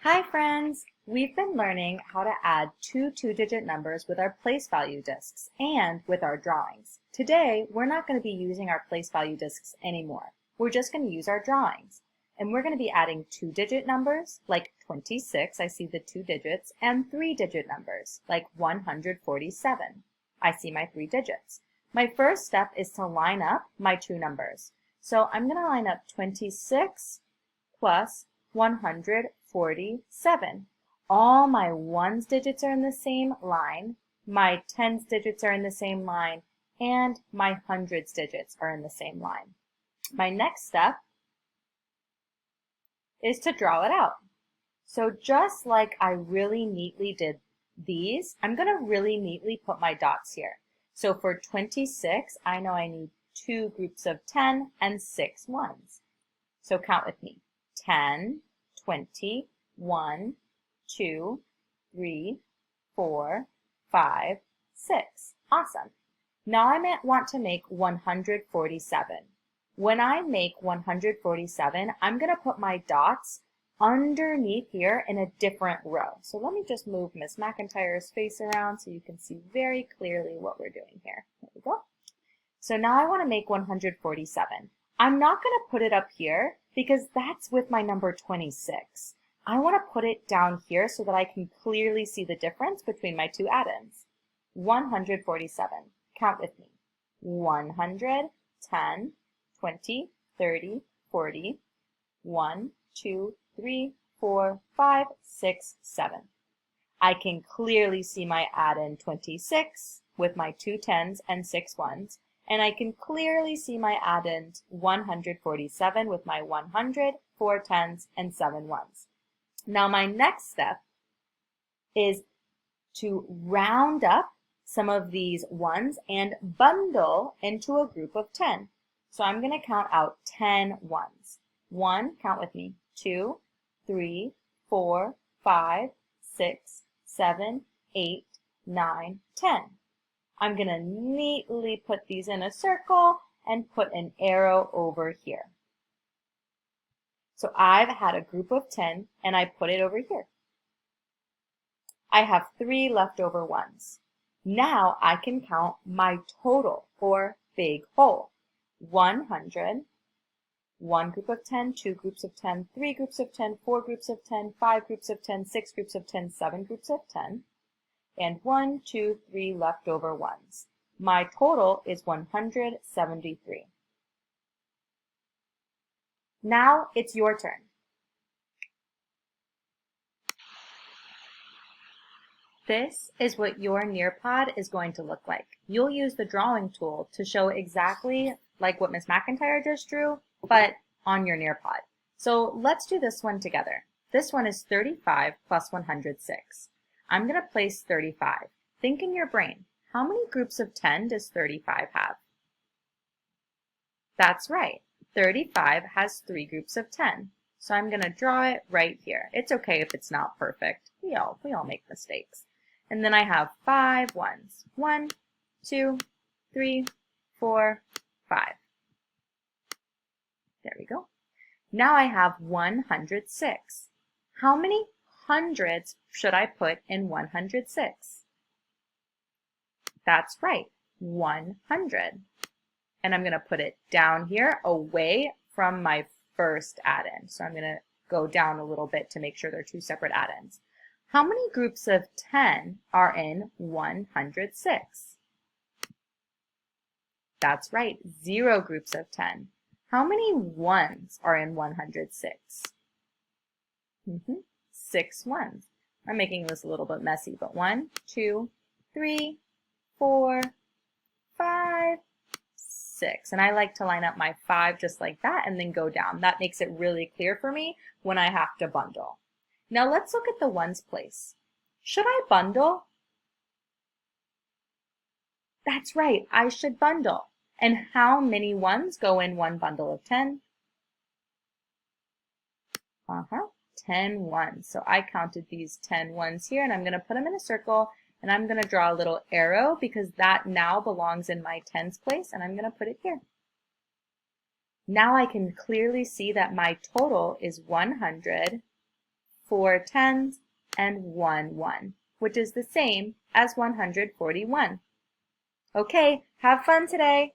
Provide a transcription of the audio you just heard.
Hi friends! We've been learning how to add two-digit numbers with our place value discs and with our drawings. Today, we're not going to be using our place value discs anymore. We're just going to use our drawings. And we're going to be adding two-digit numbers like 26, I see the two digits, and three-digit numbers like 147. I see my three digits. My first step is to line up my two numbers. So I'm going to line up 26 plus 147. All my ones digits are in the same line, my tens digits are in the same line, and my hundreds digits are in the same line. My next step is to draw it out. So just like I really neatly did these, I'm going to really neatly put my dots here. So for 26, I know I need two groups of 10 and 6 ones. So count with me. 10, 20, 1, 2, 3, 4, 5, 6. Awesome. Now I want to make 147. When I make 147, I'm going to put my dots underneath here in a different row. So let me just move Miss McIntyre's face around so you can see very clearly what we're doing here. There we go. So now I want to make 147. I'm not going to put it up here because that's with my number 26. I want to put it down here so that I can clearly see the difference between my two add-ins. 147. Count with me. 100, 10, 20, 30, 40, 1, 2, 3, 4, 5, 6, 7. I can clearly see my add-in 26 with my two tens and 6 ones. And I can clearly see my add-in 147 with my 100, 4 tens, and 7 ones. Now my next step is to round up some of these ones and bundle into a group of 10. So I'm going to count out 10 ones. 1, count with me, 2, 3, 4, 5, 6, 7, 8, 9, 10. I'm going to neatly put these in a circle and put an arrow over here. So I've had a group of 10 and I put it over here. I have 3 leftover ones. Now I can count my total or big whole. 100, 1 group of 10, 2 groups of 10, 3 groups of 10, 4 groups of 10, 5 groups of 10, 6 groups of 10, 7 groups of 10. And 1, 2, 3 leftover ones. My total is 173. Now it's your turn. This is what your Nearpod is going to look like. You'll use the drawing tool to show exactly like what Miss McIntyre just drew, but on your Nearpod. So let's do this one together. This one is 35 plus 106. I'm going to place 35. Think in your brain, how many groups of 10 does 35 have? That's right, 35 has 3 groups of 10. So I'm going to draw it right here. It's okay if it's not perfect. We all make mistakes. And then I have 5 ones. 1, 2, 3, 4, 5. There we go. Now I have 106. How many hundreds should I put in 106? That's right, 100. And I'm going to put it down here away from my first add-in. So I'm going to go down a little bit to make sure they're two separate add-ins. How many groups of 10 are in 106? That's right, 0 groups of 10. How many ones are in 106? 6 ones. I'm making this a little bit messy, but 1, 2, 3, 4, 5, 6. And I like to line up my 5 just like that and then go down. That makes it really clear for me when I have to bundle. Now let's look at the ones place. Should I bundle? That's right, I should bundle. And how many ones go in one bundle of 10? 10 ones. So I counted these 10 ones here and I'm going to put them in a circle and I'm going to draw a little arrow because that now belongs in my tens place and I'm going to put it here. Now I can clearly see that my total is 100 4 tens, and 1 1, which is the same as 141. Okay, have fun today!